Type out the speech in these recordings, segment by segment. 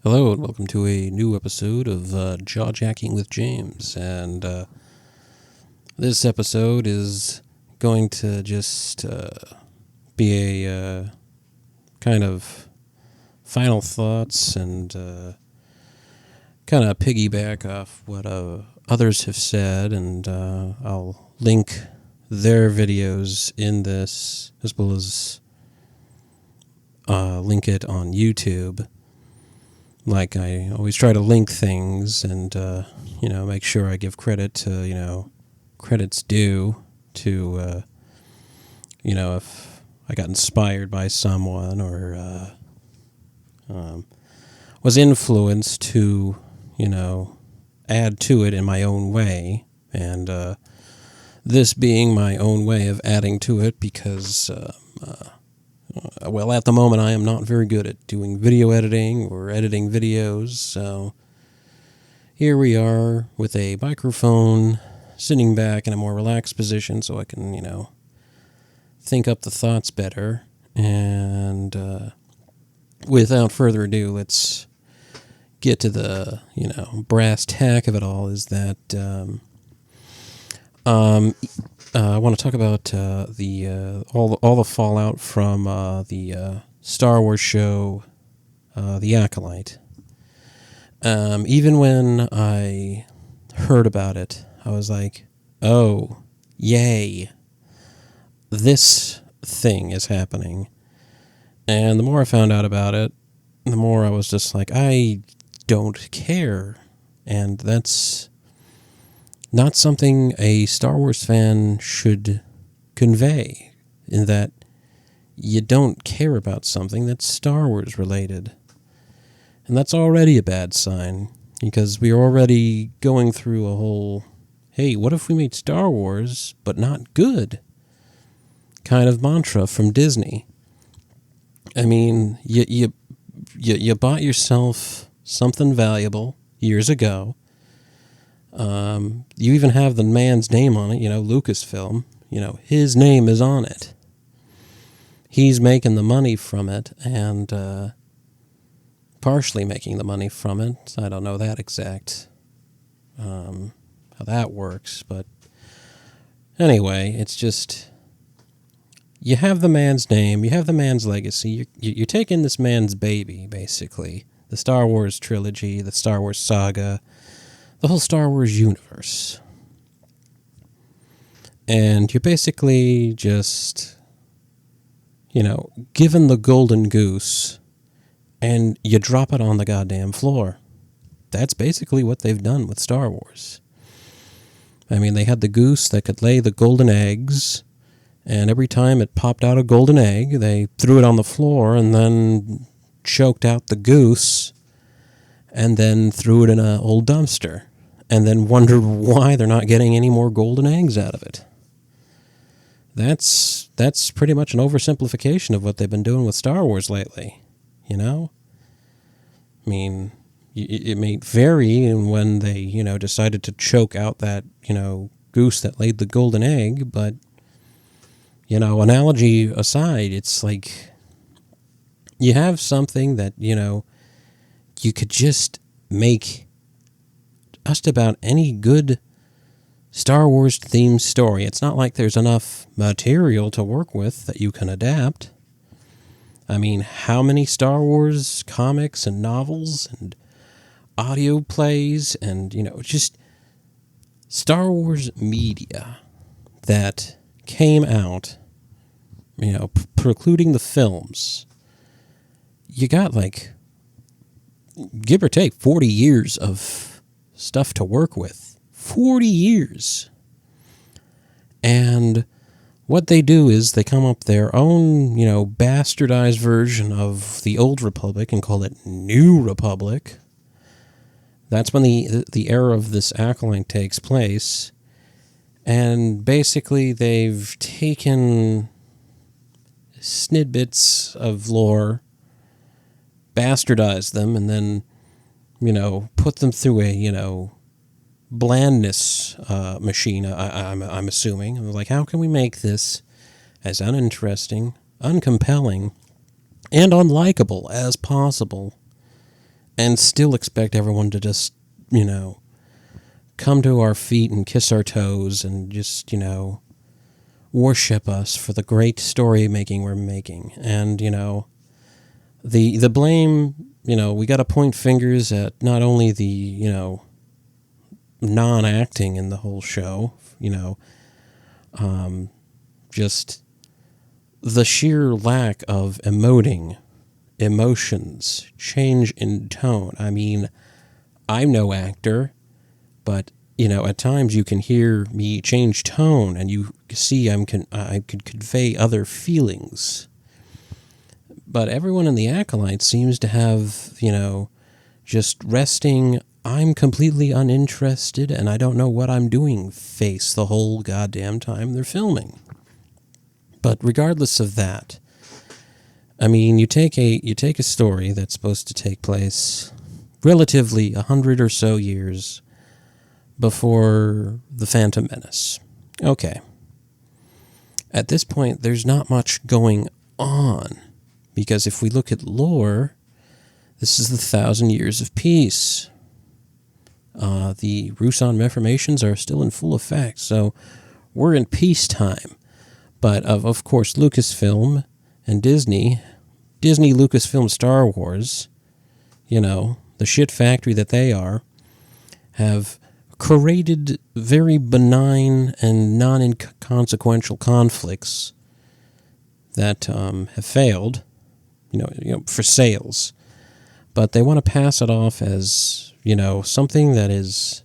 Hello and welcome to a new episode of Jaw-Jacking with James. And this episode is going to just be a kind of final thoughts and kind of piggyback off what others have said. And I'll link their videos in this as well as link it on YouTube. Like, I always try to link things and, make sure I give credit to, credit's due to, if I got inspired by someone or was influenced to, add to it in my own way. And this being my own way of adding to it because at the moment I am not very good at doing video editing or editing videos, so here we are with a microphone, sitting back in a more relaxed position so I can, think up the thoughts better. And without further ado, let's get to the, brass tack of it all, is that I want to talk about all the fallout from the Star Wars show, The Acolyte. Even when I heard about it, I was like, "Oh, yay! This thing is happening." And the more I found out about it, the more I was just like, "I don't care," and that's not something a Star Wars fan should convey, in that you don't care about something that's Star Wars related. And that's already a bad sign, because we are already going through a whole, hey, what if we made Star Wars, but not good, kind of mantra from Disney. I mean, you bought yourself something valuable years ago. You even have the man's name on it, Lucasfilm. His name is on it. He's making the money from it, and partially making the money from it. I don't know that exact how that works, but anyway, it's just, you have the man's name, you have the man's legacy. You're taking this man's baby, basically. The Star Wars trilogy, the Star Wars saga, the whole Star Wars universe. And you're basically just, given the golden goose, and you drop it on the goddamn floor. That's basically what they've done with Star Wars. I mean, they had the goose that could lay the golden eggs, and every time it popped out a golden egg, they threw it on the floor and then choked out the goose and then threw it in an old dumpster, and then wondered why they're not getting any more golden eggs out of it. That's pretty much an oversimplification of what they've been doing with Star Wars lately, I mean, it may vary in when they, decided to choke out that, goose that laid the golden egg, but, analogy aside, it's like, you have something that, you could just make just about any good Star Wars themed story. It's not like there's enough material to work with that you can adapt. I mean, how many Star Wars comics and novels and audio plays and, just Star Wars media that came out, precluding the films. You got, like, give or take 40 years of stuff to work with. 40 years. And what they do is they come up their own, bastardized version of the Old Republic and call it New Republic. That's when the era of this Acolyte takes place. And basically they've taken snidbits of lore, bastardized them, and then, put them through a, blandness machine, I'm assuming. I was like, how can we make this as uninteresting, uncompelling, and unlikable as possible? and still expect everyone to just, come to our feet and kiss our toes and just, worship us for the great story making we're making. And, the blame, we got to point fingers at not only the, non-acting in the whole show, just the sheer lack of emoting, emotions, change in tone. I mean, I'm no actor, but, at times you can hear me change tone and you see I could convey other feelings. But everyone in the Acolyte seems to have, just resting, I'm completely uninterested and I don't know what I'm doing face the whole goddamn time they're filming. But regardless of that, I mean, you take a story that's supposed to take place relatively 100 or so years before the Phantom Menace. Okay. At this point, there's not much going on, because if we look at lore, this is the 1,000 Years of Peace. The Rusan Reformations are still in full effect, so we're in peacetime. But of course, Lucasfilm and Disney, Lucasfilm, Star Wars, the shit factory that they are, have created very benign and non-inconsequential conflicts that have failed, for sales. But they want to pass it off as, something that is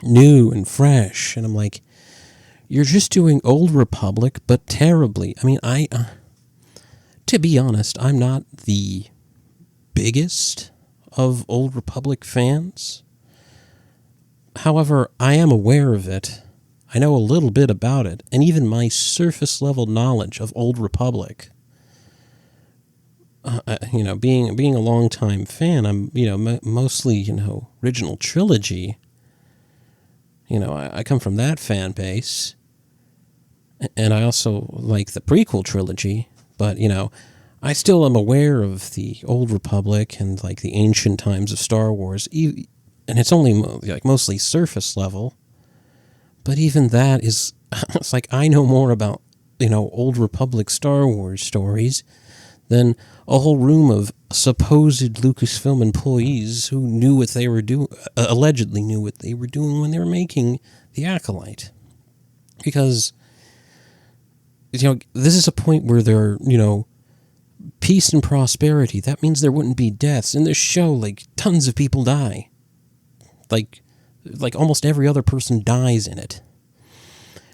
new and fresh. And I'm like, you're just doing Old Republic, but terribly. I mean, to be honest, I'm not the biggest of Old Republic fans. However, I am aware of it. I know a little bit about it, and even my surface-level knowledge of Old Republic, being a long-time fan, I'm, mostly, original trilogy. I come from that fan base, and I also like the prequel trilogy, but, I still am aware of the Old Republic and, like, the ancient times of Star Wars, and it's only, mostly surface level, but even that is, it's like I know more about, Old Republic Star Wars stories than a whole room of supposed Lucasfilm employees who knew what they were doing, allegedly knew what they were doing when they were making The Acolyte. Because, this is a point where there are, peace and prosperity. That means there wouldn't be deaths. In this show, like, tons of people die. Like almost every other person dies in it.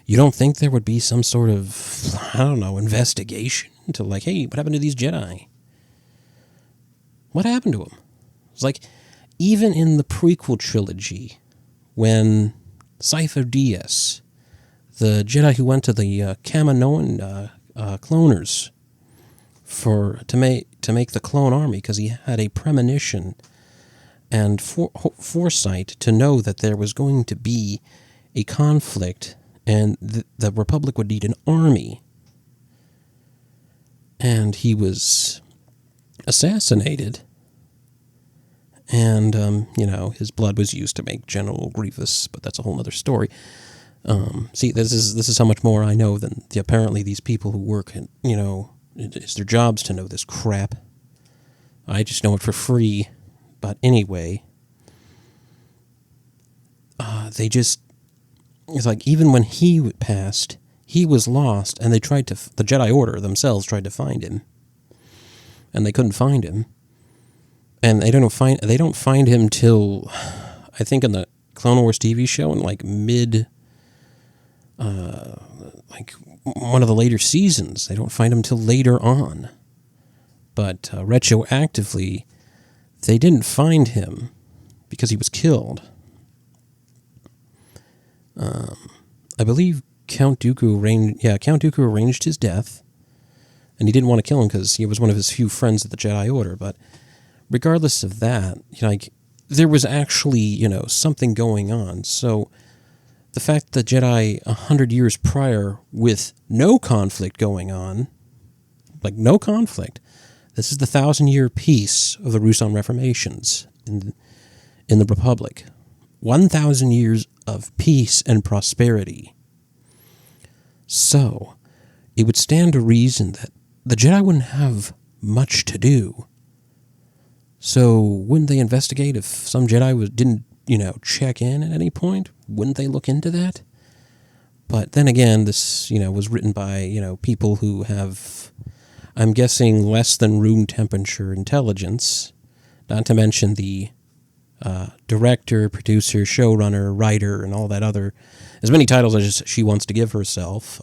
You don't think there would be some sort of, investigation to, like, hey, what happened to these Jedi? What happened to them? It's like, even in the prequel trilogy, when Cypher Dyas, the Jedi who went to the Kaminoan cloners to make the clone army because he had a premonition and foresight to know that there was going to be a conflict and the Republic would need an army. And he was assassinated. And, his blood was used to make General Grievous, but that's a whole other story. See, this is how much more I know than apparently these people who work, it's their jobs to know this crap. I just know it for free. But anyway, it's like, even when he passed, he was lost, and the Jedi Order themselves tried to find him, and they couldn't find him, and they don't find him till, I think, in the Clone Wars TV show, in like one of the later seasons. They don't find him till later on, but retroactively, they didn't find him because he was killed. I believe Count Dooku arranged his death, and he didn't want to kill him because he was one of his few friends of the Jedi Order. But regardless of that, there was actually, something going on. So the fact that Jedi 100 years prior with no conflict going on, like no conflict, This is the 1,000-year peace of the Rusan Reformations in the Republic. 1,000 years of peace and prosperity. So, it would stand to reason that the Jedi wouldn't have much to do. So, wouldn't they investigate if some Jedi didn't, check in at any point? Wouldn't they look into that? But then again, this, was written by, people who have, I'm guessing, less than room temperature intelligence, not to mention the director, producer, showrunner, writer, and all that other, as many titles as she wants to give herself.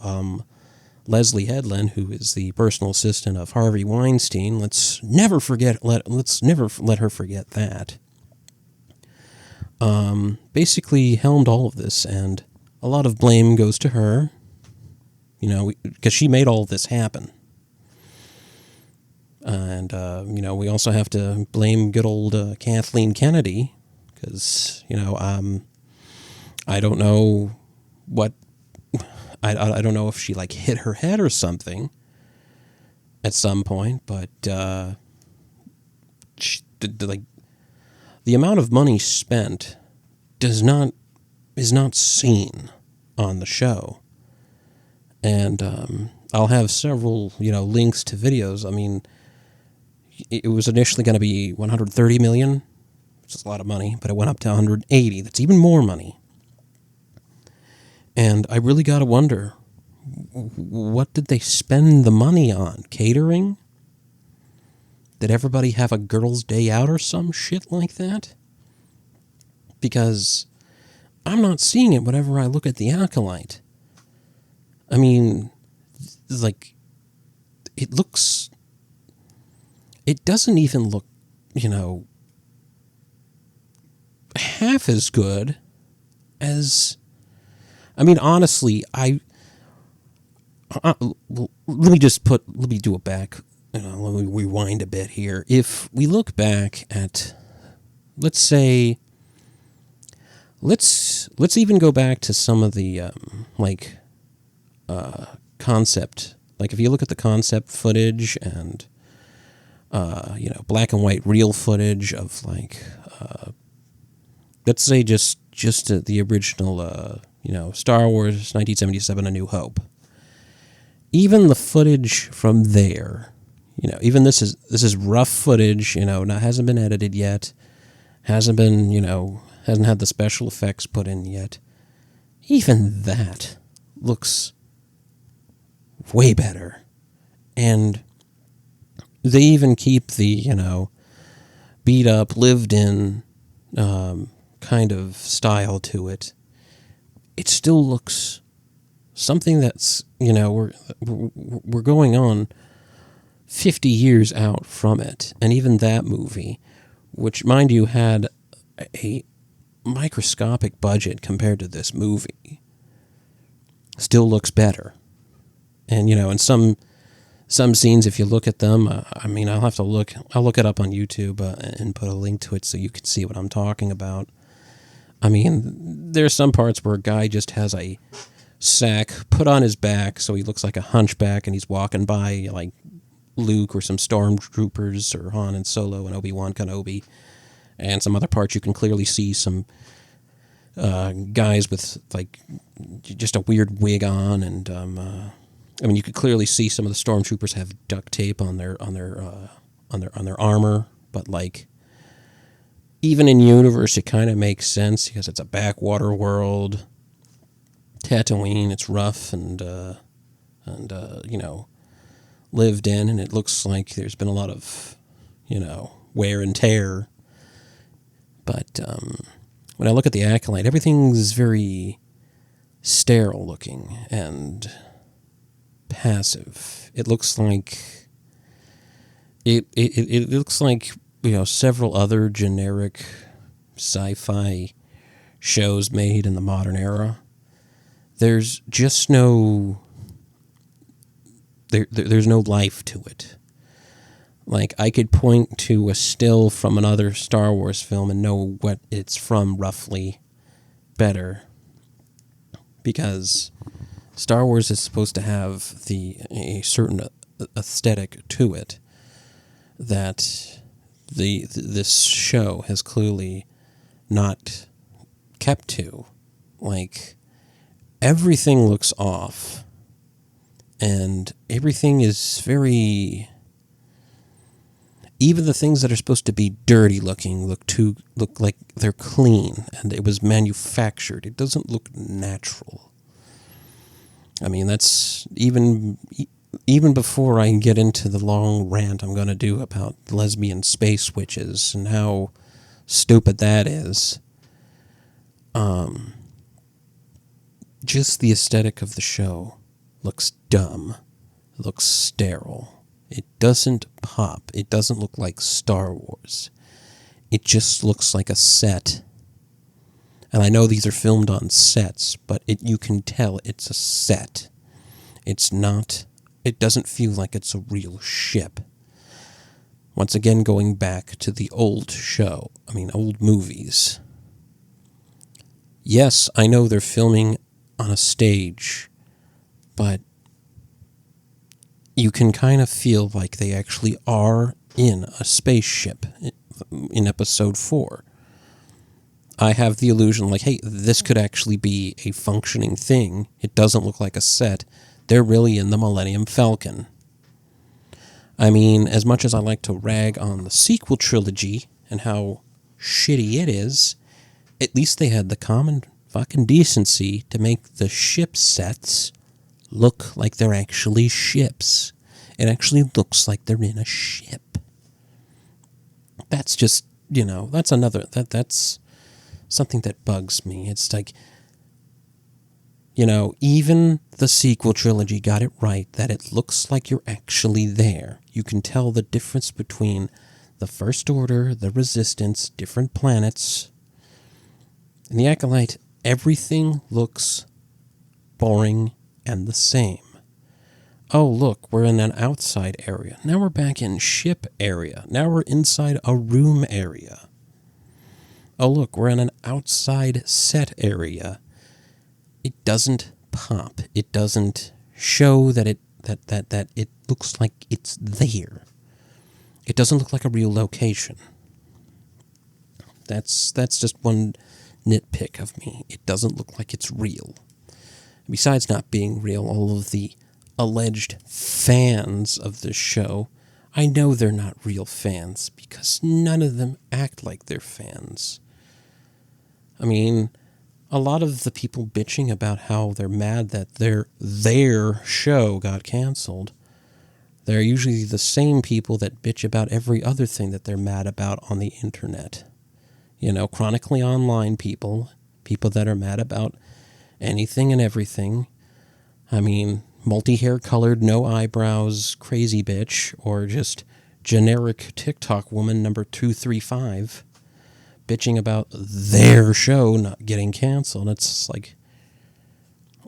Leslie Headland, who is the personal assistant of Harvey Weinstein, let's never let her forget that. Basically helmed all of this, and a lot of blame goes to her, because she made all of this happen. And, we also have to blame good old Kathleen Kennedy, because, I don't know what, I don't know if she, hit her head or something at some point, but, the amount of money spent is not seen on the show. And, I'll have several, links to videos. I mean, it was initially going to be $130 million, which is a lot of money, but it went up to $180. That's even more money. And I really got to wonder, what did they spend the money on? Catering? Did everybody have a girls' day out or some shit like that? Because I'm not seeing it whenever I look at the Acolyte. I mean, it doesn't even look, half as good as, honestly, let me do it back, let me rewind a bit here. If we look back at, let's say, let's even go back to some of the, concept, if you look at the concept footage and, black and white real footage of, let's say just the original, Star Wars 1977 A New Hope. Even the footage from there, even this is rough footage, hasn't been edited yet, hasn't had the special effects put in yet. Even that looks way better. And they even keep the, beat up, lived in kind of style to it. It still looks something that's, we're going on 50 years out from it. And even that movie, which, mind you, had a microscopic budget compared to this movie, still looks better. And, in some scenes, if you look at them, I'll look it up on YouTube and put a link to it so you can see what I'm talking about. There's some parts where a guy just has a sack put on his back so he looks like a hunchback, and he's walking by, Luke or some stormtroopers or Han and Solo and Obi-Wan Kenobi. And some other parts you can clearly see some guys with, just a weird wig on, and you could clearly see some of the stormtroopers have duct tape on their armor, but even in universe, it kind of makes sense because it's a backwater world, Tatooine. It's rough and lived in, and it looks like there's been a lot of wear and tear. But when I look at the Acolyte, everything's very sterile looking and passive. It looks like it looks like several other generic sci-fi shows made in the modern era. There's just no there's no life to it. I could point to a still from another Star Wars film and know what it's from roughly better, because Star Wars is supposed to have a certain aesthetic to it. that this show has clearly not kept to. Like, everything looks off, and everything is very... Even the things that are supposed to be dirty looking look like they're clean, and it was manufactured. It doesn't look natural. I mean, that's even before I get into the long rant I'm going to do about lesbian space witches and how stupid that is. Just the aesthetic of the show looks dumb, looks sterile. It doesn't pop. It doesn't look like Star Wars. It just looks like a set. And I know these are filmed on sets, but you can tell it's a set. It's not... It doesn't feel like it's a real ship. Once again, going back to the old movies. Yes, I know they're filming on a stage, but you can kind of feel like they actually are in a spaceship in episode 4. I have the illusion like, hey, this could actually be a functioning thing. It doesn't look like a set. They're really in the Millennium Falcon. I mean, as much as I like to rag on the sequel trilogy and how shitty it is, at least they had the common fucking decency to make the ship sets look like they're actually ships. It actually looks like they're in a ship. That's just, that's something that bugs me. It's like, even the sequel trilogy got it right, that it looks like you're actually there. You can tell the difference between the First Order, the Resistance, different planets. In the Acolyte, everything looks boring and the same. Oh, look, we're in an outside area. Now we're back in ship area. Now we're inside a room area. Oh, look, we're in an outside set area. It doesn't pop. It doesn't show that it looks like it's there. It doesn't look like a real location. That's just one nitpick of me. It doesn't look like it's real. Besides not being real, all of the alleged fans of this show, I know they're not real fans because none of them act like they're fans. I mean, a lot of the people bitching about how they're mad that their show got canceled, they're usually the same people that bitch about every other thing that they're mad about on the internet. Chronically online people that are mad about anything and everything. I mean, multi-hair colored, no eyebrows, crazy bitch, or just generic TikTok woman number 235 bitching about their show not getting canceled. It's like,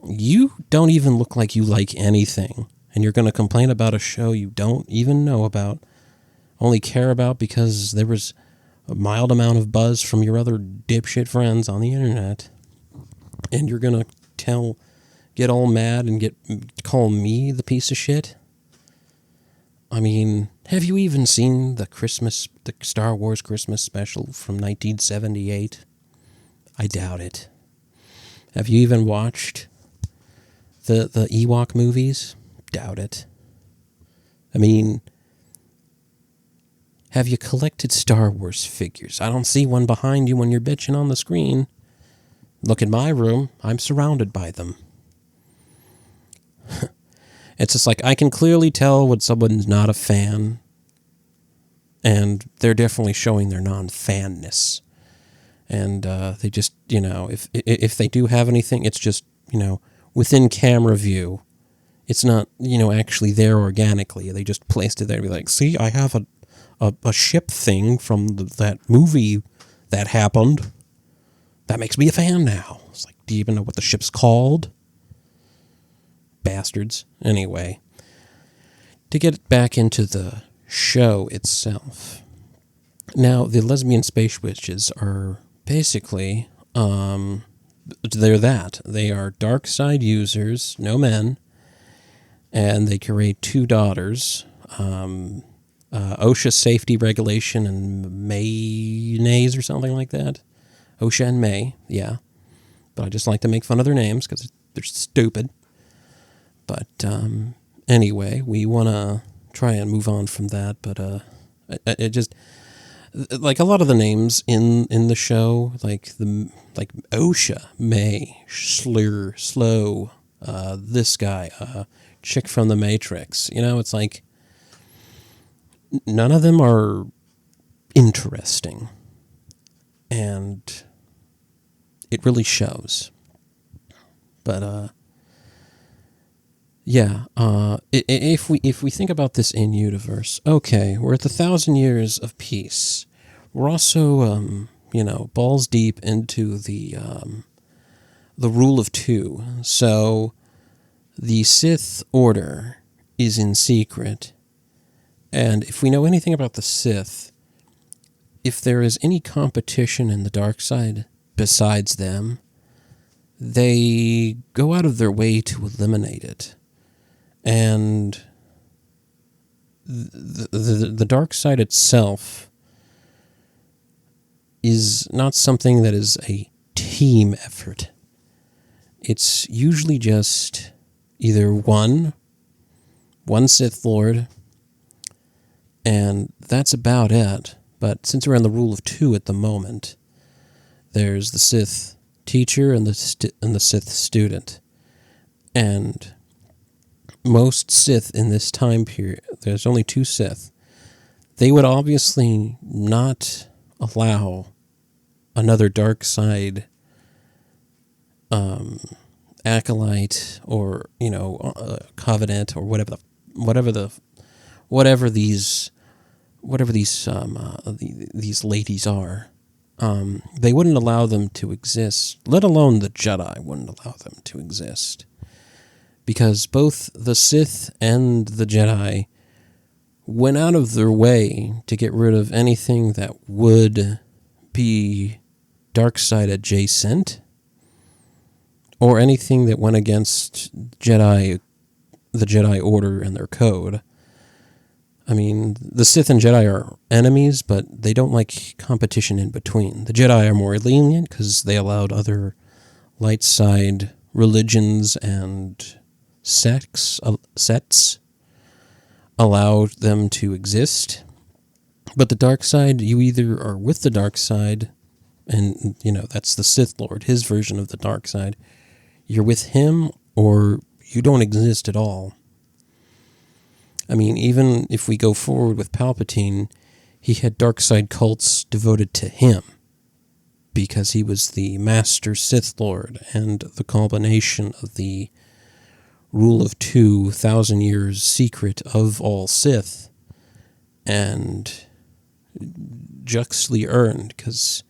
you don't even look like you like anything, and you're going to complain about a show you don't even know about, only care about because there was a mild amount of buzz from your other dipshit friends on the internet, and you're going to get all mad and call me the piece of shit? I mean, have you even seen the Star Wars Christmas special from 1978? I doubt it. Have you even watched the Ewok movies? Doubt it. I mean, have you collected Star Wars figures? I don't see one behind you when you're bitching on the screen. Look in my room. I'm surrounded by them. It's just like, I can clearly tell when someone's not a fan, and they're definitely showing their non-fanness. And they just, if they do have anything, it's just, within camera view. It's not, actually there organically. They just placed it there to be like, see, I have a ship thing from that movie that happened. That makes me a fan now. It's like, do you even know what the ship's called? Bastards. Anyway, to get back into the show itself. Now, the lesbian space witches are basically, they're that. They are dark side users, no men, and they carry 2 daughters. OSHA safety regulation and mayonnaise or something like that. OSHA and May, yeah. But I just like to make fun of their names because they're stupid. But anyway, we want to try and move on from that. But it just, like a lot of the names in the show, like OSHA, May, Slur, Slow, this guy, chick from the Matrix. It's like none of them are interesting, and it really shows. But yeah, if we think about this in universe, okay, we're at the 1,000 years of peace. We're also balls deep into the rule of two. So the Sith Order is in secret. And if we know anything about the Sith, if there is any competition in the dark side besides them, they go out of their way to eliminate it. And the dark side itself is not something that is a team effort. It's usually just either one Sith Lord, and that's about it. But since we're in the rule of two at the moment, there's the Sith teacher and the Sith student. And most Sith in this time period, there's only two Sith, they would obviously not allow another dark side acolyte or covenant or whatever these ladies are. They wouldn't allow them to exist, let alone the Jedi wouldn't allow them to exist. Because both the Sith and the Jedi went out of their way to get rid of anything that would be dark side adjacent, or anything that went against the Jedi Order and their code. I mean, the Sith and Jedi are enemies, but they don't like competition in between. The Jedi are more lenient because they allowed other light side religions and sets allowed them to exist. But the dark side, you either are with the dark side, and that's the Sith Lord, his version of the dark side. You're with him, or you don't exist at all. I mean, even if we go forward with Palpatine, he had dark side cults devoted to him, because he was the master Sith Lord, and the culmination of the rule of 2,000 years secret of all Sith, and justly earned, because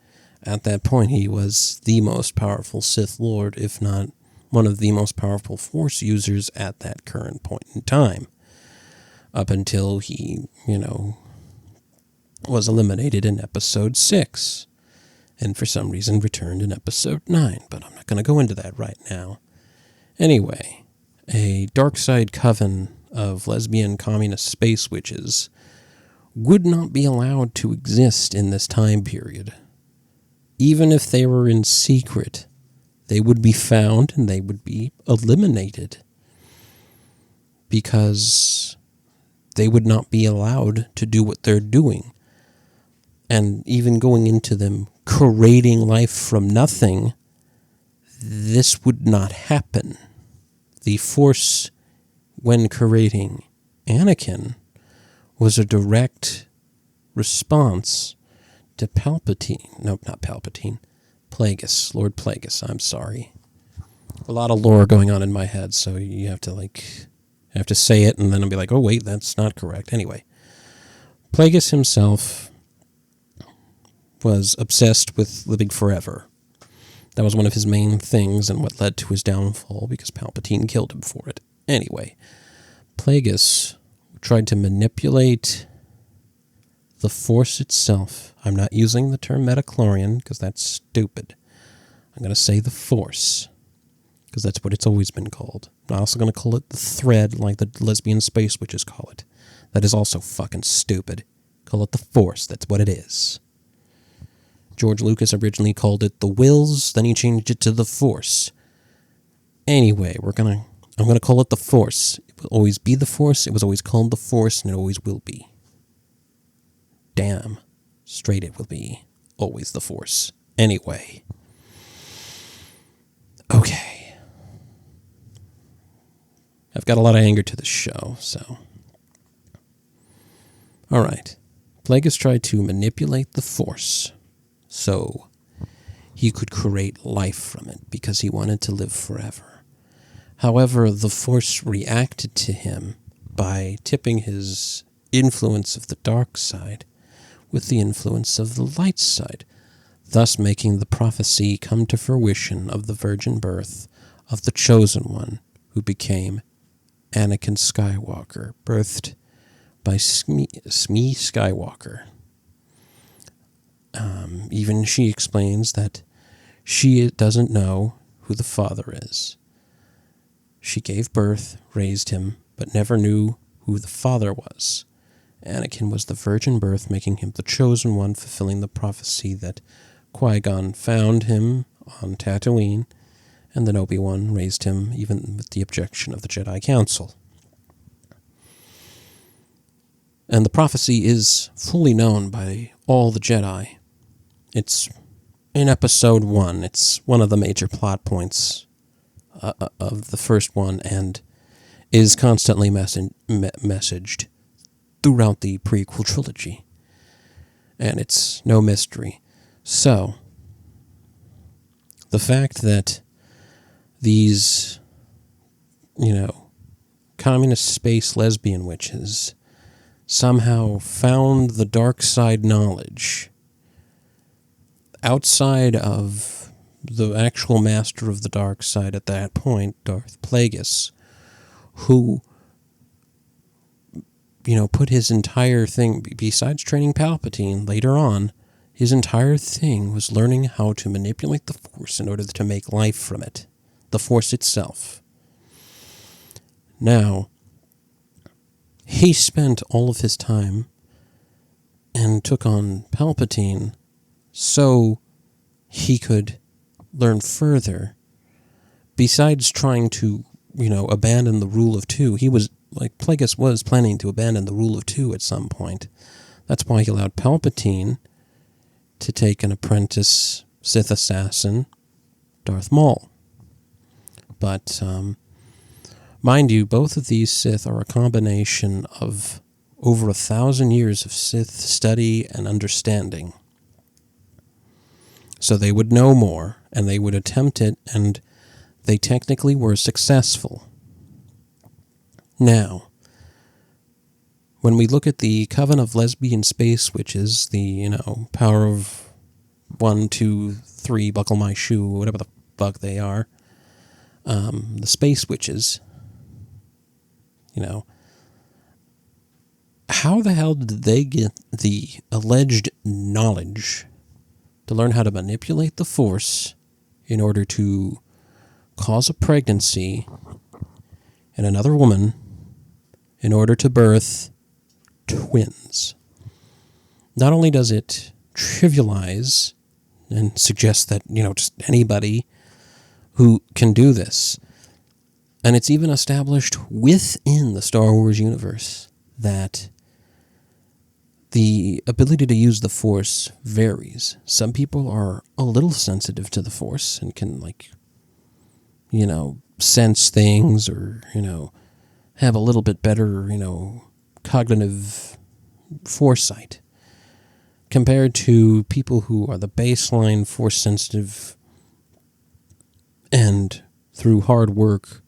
at that point he was the most powerful Sith Lord, if not one of the most powerful Force users at that current point in time, up until he, was eliminated in Episode 6, and for some reason returned in Episode 9, but I'm not going to go into that right now. Anyway, a dark side coven of lesbian communist space witches would not be allowed to exist in this time period. Even if they were in secret, they would be found and they would be eliminated, because they would not be allowed to do what they're doing. And even going into them creating life from nothing, this would not happen. The Force, when creating Anakin, was a direct response to Palpatine. No, not Palpatine. Plagueis. Lord Plagueis, I'm sorry. A lot of lore going on in my head, so you have to say it, and then I'll be like, oh wait, that's not correct. Anyway, Plagueis himself was obsessed with living forever. That was one of his main things, and what led to his downfall, because Palpatine killed him for it. Anyway, Plagueis tried to manipulate the Force itself. I'm not using the term metachlorian, because that's stupid. I'm going to say the Force, because that's what it's always been called. I'm also going to call it the thread, like the lesbian space witches call it. That is also fucking stupid. Call it the Force. That's what it is. George Lucas originally called it the Wills, then he changed it to the Force. Anyway, I'm gonna call it the Force. It will always be the Force. It was always called the Force, and it always will be. Damn straight it will be always the Force. Anyway. Okay. I've got a lot of anger to this show, so. Alright. Plagueis tried to manipulate the Force so he could create life from it because he wanted to live forever. However, the Force reacted to him by tipping his influence of the dark side with the influence of the light side, thus making the prophecy come to fruition of the virgin birth of the Chosen One, who became Anakin Skywalker, birthed by Shmi Skywalker. Even she explains that she doesn't know who the father is. She gave birth, raised him, but never knew who the father was. Anakin was the virgin birth, making him the chosen one, fulfilling the prophecy that Qui-Gon found him on Tatooine, and then Obi-Wan raised him, even with the objection of the Jedi Council. And the prophecy is fully known by all the Jedi. It's in Episode 1. It's one of the major plot points of the first one, and is constantly messaged throughout the prequel trilogy. And it's no mystery. So, the fact that these, communist space lesbian witches somehow found the dark side knowledge outside of the actual master of the dark side at that point, Darth Plagueis, who, put his entire thing, besides training Palpatine later on, his entire thing was learning how to manipulate the Force in order to make life from it, the Force itself. Now, he spent all of his time and took on Palpatine so he could learn further. Besides trying to, abandon the rule of two, Plagueis was planning to abandon the rule of two at some point. That's why he allowed Palpatine to take an apprentice Sith assassin, Darth Maul. But, mind you, both of these Sith are a combination of over 1,000 years of Sith study and understanding. So they would know more, and they would attempt it, and they technically were successful. Now, when we look at the Coven of Lesbian Space Witches, the, power of 1, 2, 3, buckle my shoe, whatever the fuck they are, the Space Witches, how the hell did they get the alleged knowledge to learn how to manipulate the Force in order to cause a pregnancy in another woman in order to birth twins? Not only does it trivialize and suggest that, just anybody who can do this, and it's even established within the Star Wars universe that the ability to use the Force varies. Some people are a little sensitive to the Force and can, sense things or, have a little bit better, cognitive foresight compared to people who are the baseline Force sensitive and through hard work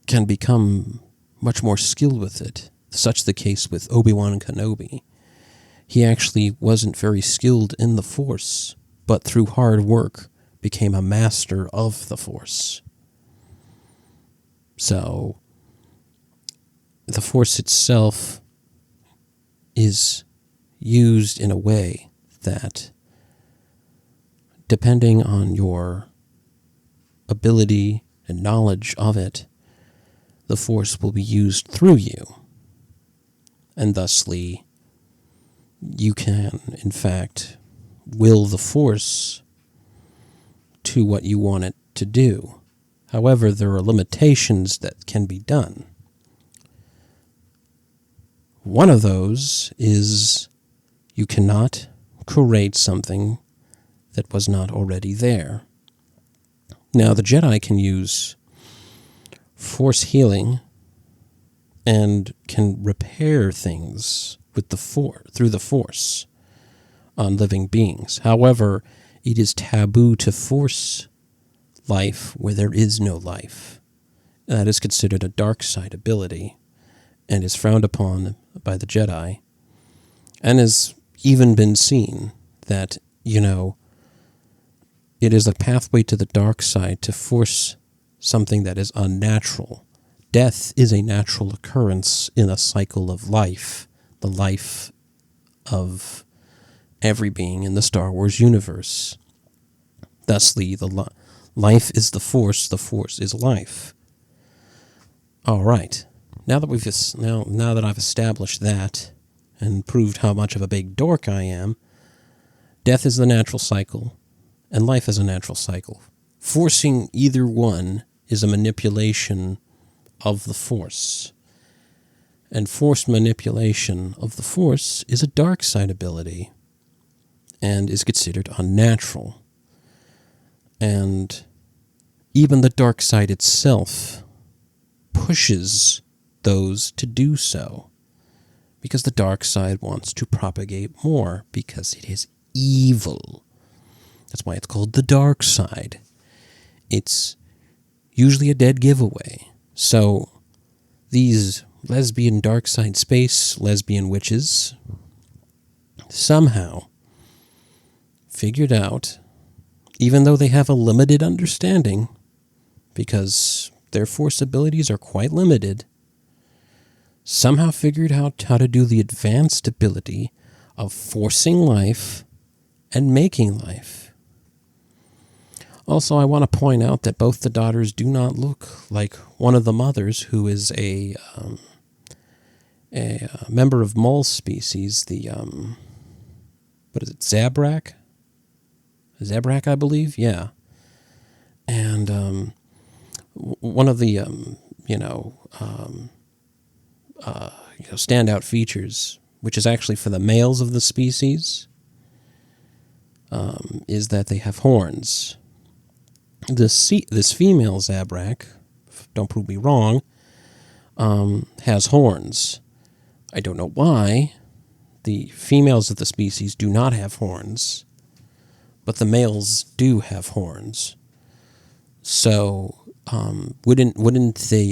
can become much more skilled with it. Such the case with Obi-Wan Kenobi. He actually wasn't very skilled in the Force, but through hard work became a master of the Force. So, the Force itself is used in a way that, depending on your ability and knowledge of it, the Force will be used through you. and thusly you can, in fact, will the Force to what you want it to do. However, there are limitations that can be done. One of those is you cannot create something that was not already there. Now, the Jedi can use Force healing and can repair things with the through the Force on living beings. However, it is taboo to force life where there is no life. That is considered a dark side ability and is frowned upon by the Jedi, and has even been seen that, it is a pathway to the dark side to force something that is unnatural. Death is a natural occurrence in a cycle of life, the life of every being in the Star Wars universe. Thusly, life is the Force is life. All right. Now that I've established that and proved how much of a big dork I am, death is the natural cycle, and life is a natural cycle. Forcing either one is a manipulation of the Force. And forced manipulation of the Force is a dark side ability and is considered unnatural. And even the dark side itself pushes those to do so, because the dark side wants to propagate more, because it is evil. That's why it's called the dark side. It's usually a dead giveaway. So these lesbian dark side space lesbian witches somehow figured out, even though they have a limited understanding, because their Force abilities are quite limited, somehow figured out how to do the advanced ability of forcing life and making life. Also, I want to point out that both the daughters do not look like one of the mothers, who is a member of Mull species, the, what is it, Zabrak? Zabrak, I believe? Yeah. And one of the, standout features, which is actually for the males of the species, is that they have horns. This female Zabrak, don't prove me wrong, has horns. I don't know why the females of the species do not have horns, but the males do have horns. So, wouldn't they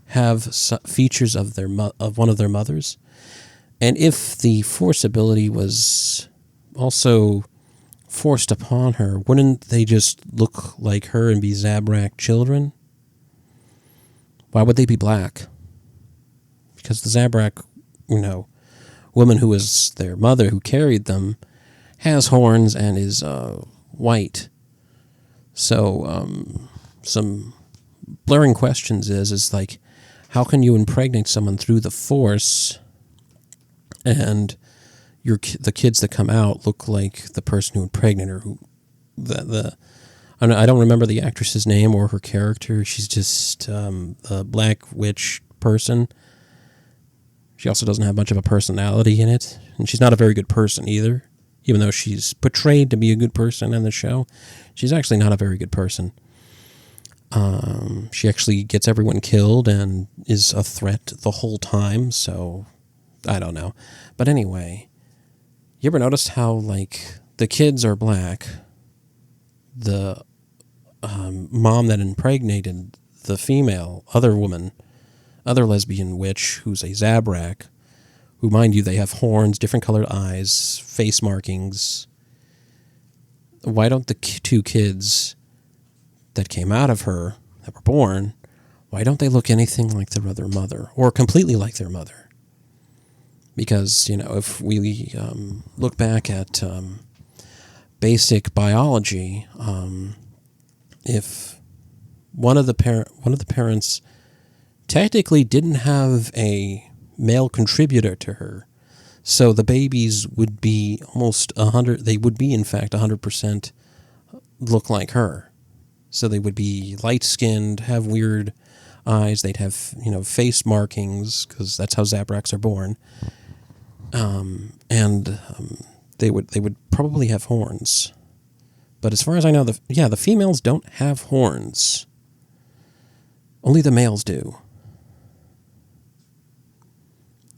have features of of one of their mothers? And if the Force ability was also forced upon her, wouldn't they just look like her and be Zabrak children? Why would they be black? Because the Zabrak, woman who was their mother, who carried them, has horns and is white. So, some blurring questions is like, how can you impregnate someone through the Force and the kids that come out look like the person who impregnated her? I don't remember the actress's name or her character. She's just a black witch person. She also doesn't have much of a personality in it, and she's not a very good person either. Even though she's portrayed to be a good person in the show, she's actually not a very good person. She actually gets everyone killed and is a threat the whole time, so I don't know. But anyway, you ever noticed how, like, the kids are black? The mom that impregnated the female, other lesbian witch, who's a Zabrak, who, mind you, they have horns, different colored eyes, face markings. Why don't the two kids that came out of her, that were born, why don't they look anything like their other mother, or completely like their mother? Because, if we look back at basic biology, if one of the parents technically didn't have a male contributor to her. So the babies would be almost 100, they would be in fact 100% look like her. So they would be light-skinned, have weird eyes, they'd have, face markings, because that's how Zabraks are born. And they would probably have horns. But as far as I know, the females don't have horns. Only the males do.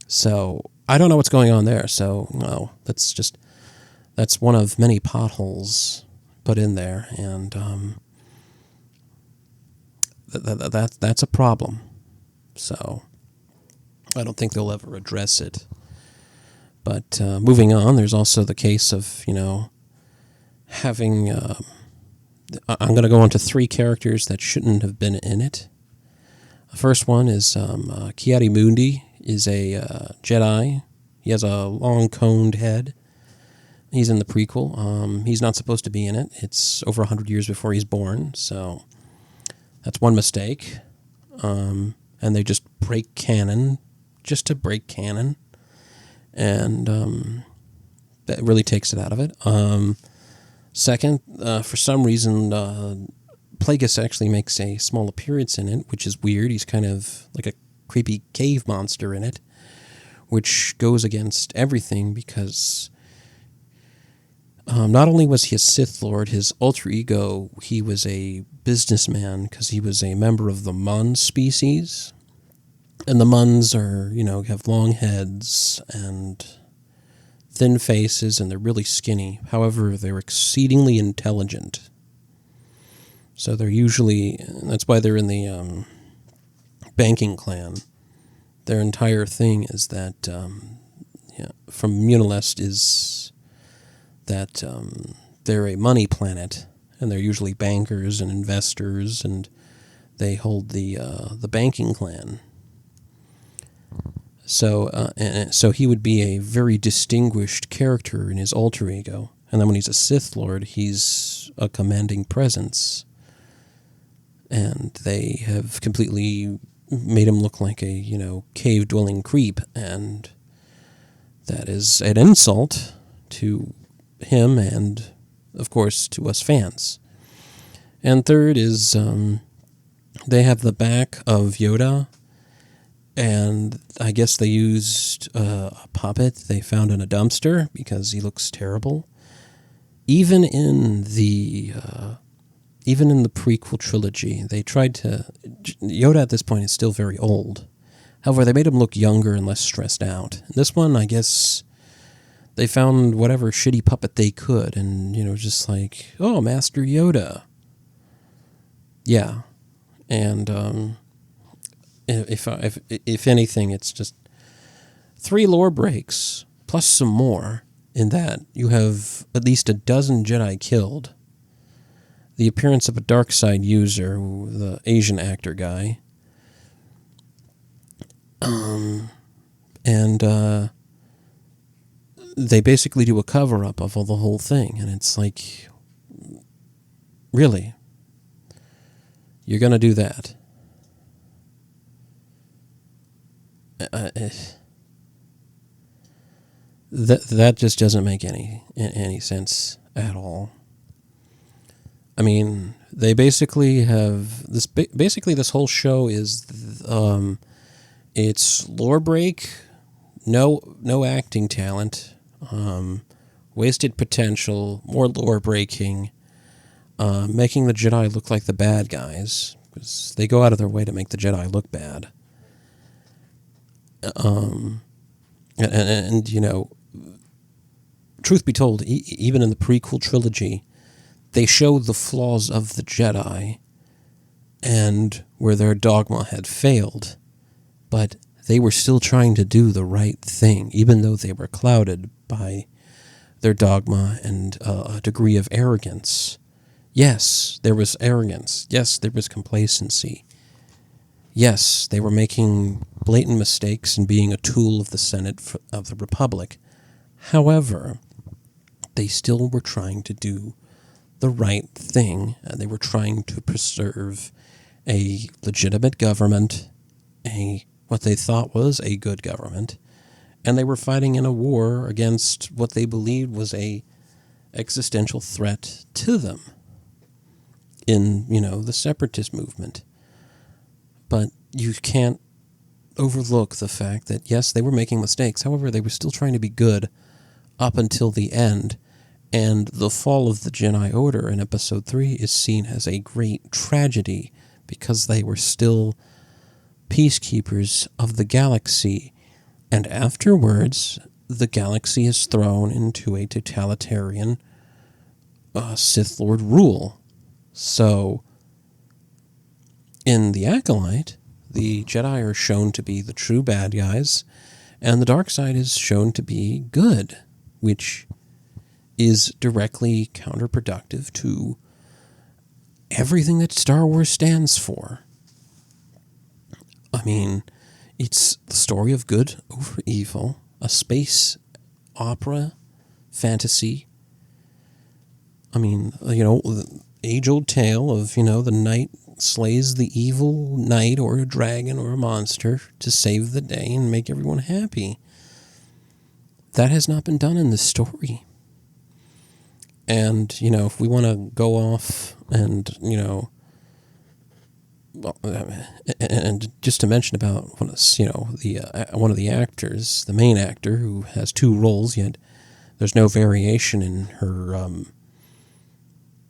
So I don't know what's going on there. So no, that's one of many potholes put in there, and that's a problem. So I don't think they'll ever address it. But moving on, there's also the case of having. I'm going to go on to 3 characters that shouldn't have been in it. The first one is Ki-Adi-Mundi is a Jedi. He has a long coned head. He's in the prequel. He's not supposed to be in it. It's over 100 years before he's born, so that's one mistake. And they just break canon, just to break canon. And that really takes it out of it. Second, for some reason, Plagueis actually makes a small appearance in it, which is weird. He's kind of like a creepy cave monster in it, which goes against everything because not only was he a Sith Lord, his alter ego, he was a businessman because he was a member of the Mun species. And the Muns are, have long heads and thin faces, and they're really skinny. However, they're exceedingly intelligent. So they're usually, that's why they're in the banking clan. Their entire thing is that, from Munilest, is that they're a money planet, and they're usually bankers and investors, and they hold the banking clan. So, so he would be a very distinguished character in his alter ego, and then when he's a Sith Lord, he's a commanding presence. And they have completely made him look like a, cave-dwelling creep, and that is an insult to him and, of course, to us fans. And third is they have the back of Yoda, and I guess they used a puppet they found in a dumpster because he looks terrible. Even in the prequel trilogy, they tried to... Yoda at this point is still very old. However, they made him look younger and less stressed out. In this one, I guess they found whatever shitty puppet they could, and, just like, oh, Master Yoda. Yeah. And if anything, it's just 3 lore breaks, plus some more, in that you have at least a dozen Jedi killed. The appearance of a dark side user, the Asian actor guy. And they basically do a cover-up of the whole thing, and it's like, really? You're going to do that? That just doesn't make any sense at all. I mean, they basically have this. Basically, this whole show is it's lore break, no acting talent, wasted potential, more lore breaking, making the Jedi look like the bad guys because they go out of their way to make the Jedi look bad. And truth be told, even in the prequel trilogy, they showed the flaws of the Jedi and where their dogma had failed, but they were still trying to do the right thing, even though they were clouded by their dogma and a degree of arrogance. Yes, there was arrogance. Yes, there was complacency. Yes, they were making blatant mistakes and being a tool of the Senate of the Republic. However, they still were trying to do the right thing, and they were trying to preserve a legitimate government, a what they thought was a good government, and they were fighting in a war against what they believed was a existential threat to them in, the separatist movement. But you can't overlook the fact that, yes, they were making mistakes. However, they were still trying to be good up until the end. And the fall of the Jedi Order in Episode 3 is seen as a great tragedy because they were still peacekeepers of the galaxy. And afterwards, the galaxy is thrown into a totalitarian Sith Lord rule. So, in The Acolyte, the Jedi are shown to be the true bad guys, and the dark side is shown to be good, which is directly counterproductive to everything that Star Wars stands for. I mean, it's the story of good over evil, a space opera, fantasy. I mean, the age-old tale of, the knight slays the evil knight or a dragon or a monster to save the day and make everyone happy. That has not been done in this story. And, if we want to go off and, and just to mention about one of the actors, the main actor who has two roles, yet there's no variation in her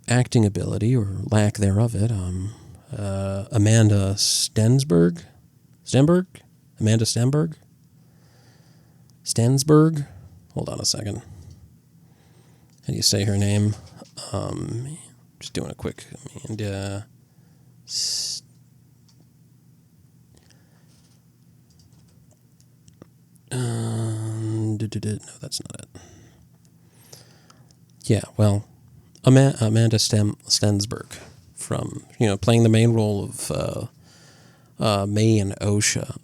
acting ability or lack thereof. Amanda Stensberg. Hold on a second. How do you say her name? Just doing a quick Amanda. No, that's not it. Yeah, well, Amanda Stensberg from, playing the main role of May and Osha.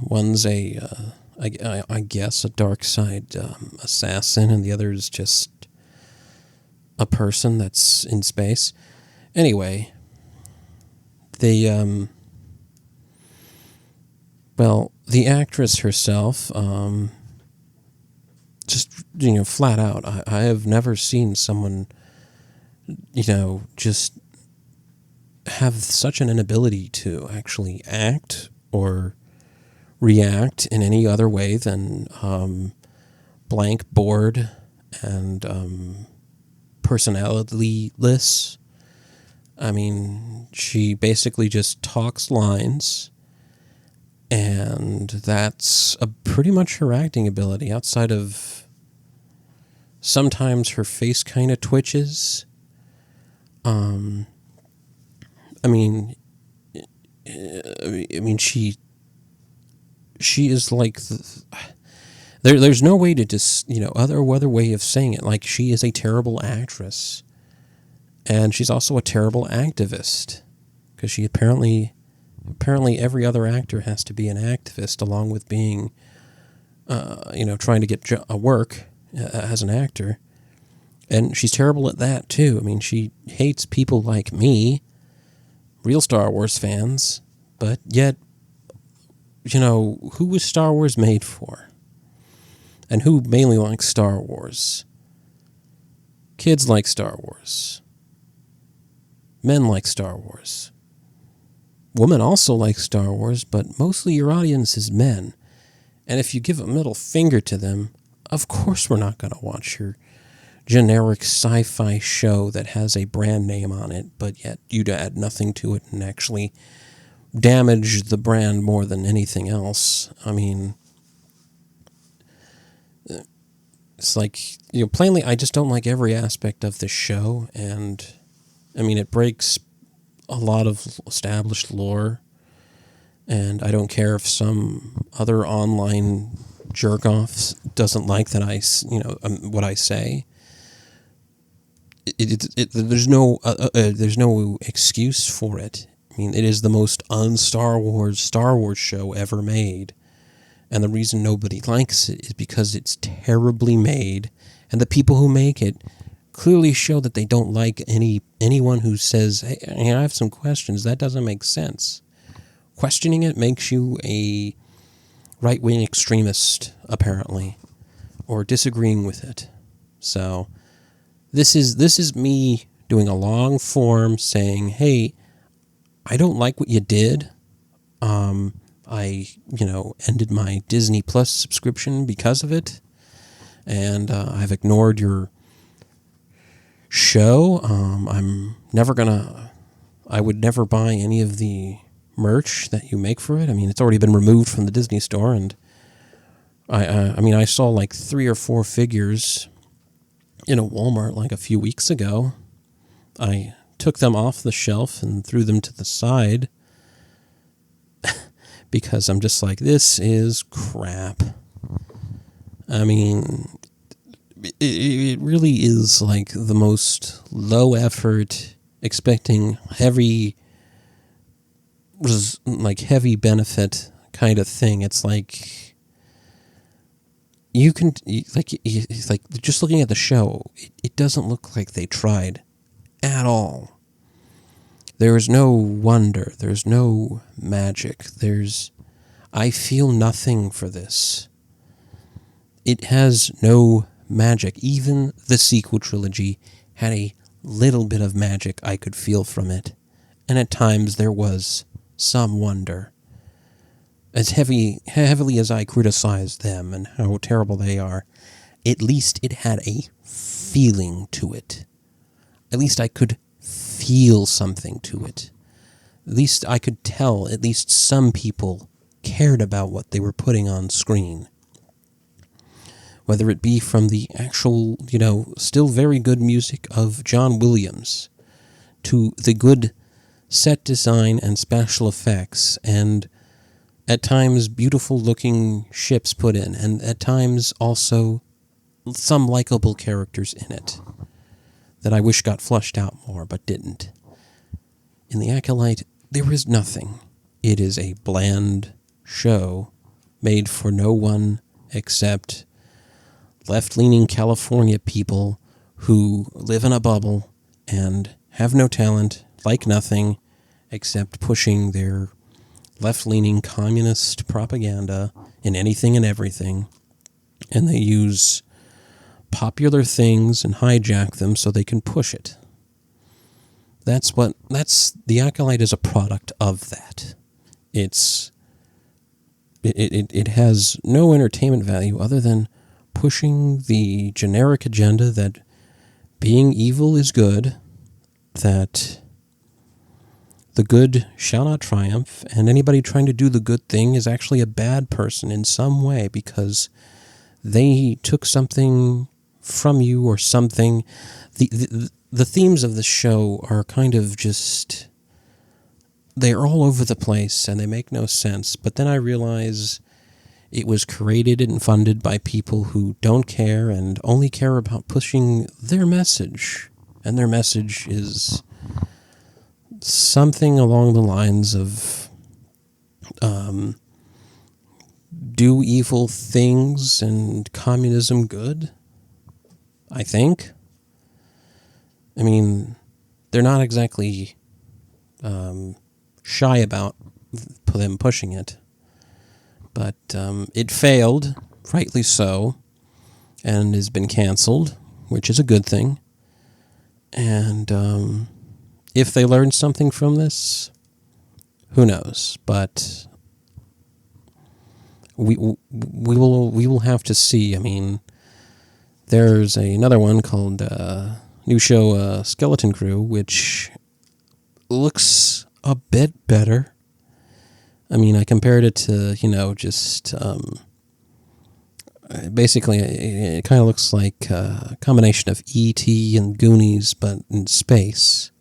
One's I guess, a dark side assassin, and the other is just a person that's in space. Anyway, the actress herself, just, flat out, I have never seen someone, just have such an inability to actually act or react in any other way than blank, bored, and personality-less. I mean, she basically just talks lines, and that's pretty much her acting ability, outside of sometimes her face kind of twitches. She is like there's no way to just other way of saying it. Like, she is a terrible actress, and she's also a terrible activist, because she apparently every other actor has to be an activist along with being trying to get a work as an actor, and she's terrible at that too. I mean, she hates people like me, real Star Wars fans, but yet, who was Star Wars made for? And who mainly likes Star Wars? Kids like Star Wars. Men like Star Wars. Women also like Star Wars, but mostly your audience is men. And if you give a middle finger to them, of course we're not going to watch your generic sci-fi show that has a brand name on it, but yet you'd add nothing to it and actually damage the brand more than anything else. I mean, it's like, plainly, I just don't like every aspect of this show, and I mean, it breaks a lot of established lore, and I don't care if some other online jerk-off doesn't like that what I say. There's no excuse for it. I mean, it is the most un-Star Wars show ever made. And the reason nobody likes it is because it's terribly made, and the people who make it clearly show that they don't like anyone who says, hey, I have some questions. That doesn't make sense. questioning it makes you a right-wing extremist, apparently, or disagreeing with it. So this is me doing a long form saying, hey, I don't like what you did. I ended my Disney Plus subscription because of it, and I've ignored your show. I would never buy any of the merch that you make for it. I mean, it's already been removed from the Disney store, and I saw like 3 or 4 figures in a Walmart like a few weeks ago. I took them off the shelf and threw them to the side because I'm just like, this is crap. I mean, it really is like the most low effort, expecting heavy benefit kind of thing. It's like it's like just looking at the show, it doesn't look like they tried at all. There is no wonder. There's no magic. I feel nothing for this. It has no magic. Even the sequel trilogy had a little bit of magic I could feel from it. And at times there was some wonder. As heavily as I criticized them and how terrible they are, at least it had a feeling to it. At least I could feel something to it. At least I could tell at least some people cared about what they were putting on screen. Whether it be from the actual, still very good music of John Williams, to the good set design and special effects, and at times beautiful looking ships put in, and at times also some likable characters in it that I wish got flushed out more, but didn't. In The Acolyte, there is nothing. It is a bland show made for no one except left-leaning California people who live in a bubble and have no talent, like nothing, except pushing their left-leaning communist propaganda in anything and everything. And they use popular things and hijack them so they can push it. The Acolyte is a product of that. It has no entertainment value other than pushing the generic agenda that being evil is good, that the good shall not triumph, and anybody trying to do the good thing is actually a bad person in some way because they took something from you or something. The themes of the show are kind of just, they're all over the place and they make no sense. But then I realize it was created and funded by people who don't care and only care about pushing their message. And their message is something along the lines of do evil things and communism good, I think. I mean, they're not exactly shy about them pushing it. But it failed, rightly so, and has been canceled, which is a good thing. And if they learned something from this, who knows? But we will have to see. I mean, there's another one called new show Skeleton Crew, which looks a bit better. I mean, I compared it to, just basically it kind of looks like a combination of E.T. and Goonies, but in space,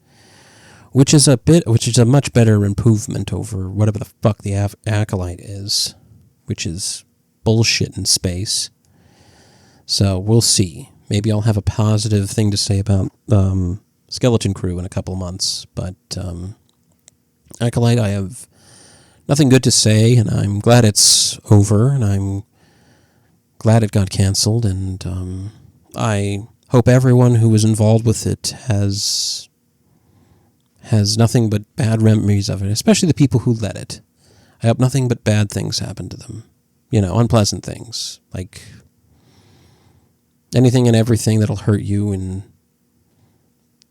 which is a much better improvement over whatever the fuck the Acolyte is, which is bullshit in space. So we'll see. Maybe I'll have a positive thing to say about Skeleton Crew in a couple months, but Acolyte, I have nothing good to say, and I'm glad it's over, and I'm glad it got canceled, and I hope everyone who was involved with it has nothing but bad memories of it, especially the people who led it. I hope nothing but bad things happen to them. Unpleasant things. Like anything and everything that'll hurt you and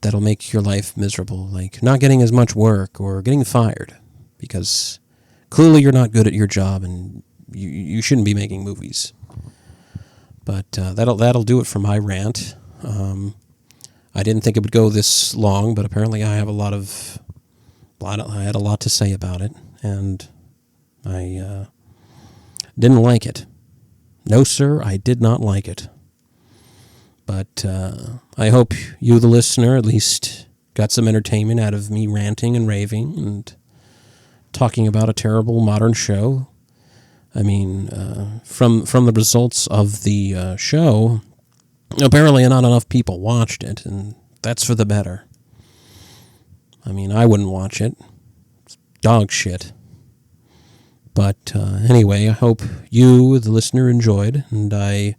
that'll make your life miserable. Like not getting as much work or getting fired. Because clearly you're not good at your job and you shouldn't be making movies. But that'll do it for my rant. I didn't think it would go this long, but apparently I have I had a lot to say about it, and I didn't like it. No, sir, I did not like it. But I hope you, the listener, at least got some entertainment out of me ranting and raving and talking about a terrible modern show. I mean, from the results of the show, apparently not enough people watched it, and that's for the better. I mean, I wouldn't watch it. It's dog shit. But anyway, I hope you, the listener, enjoyed, and I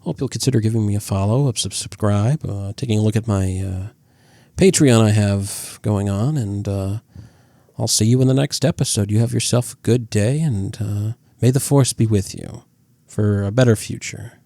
hope you'll consider giving me a follow, a subscribe, taking a look at my Patreon I have going on, and I'll see you in the next episode. You have yourself a good day, and may the Force be with you for a better future.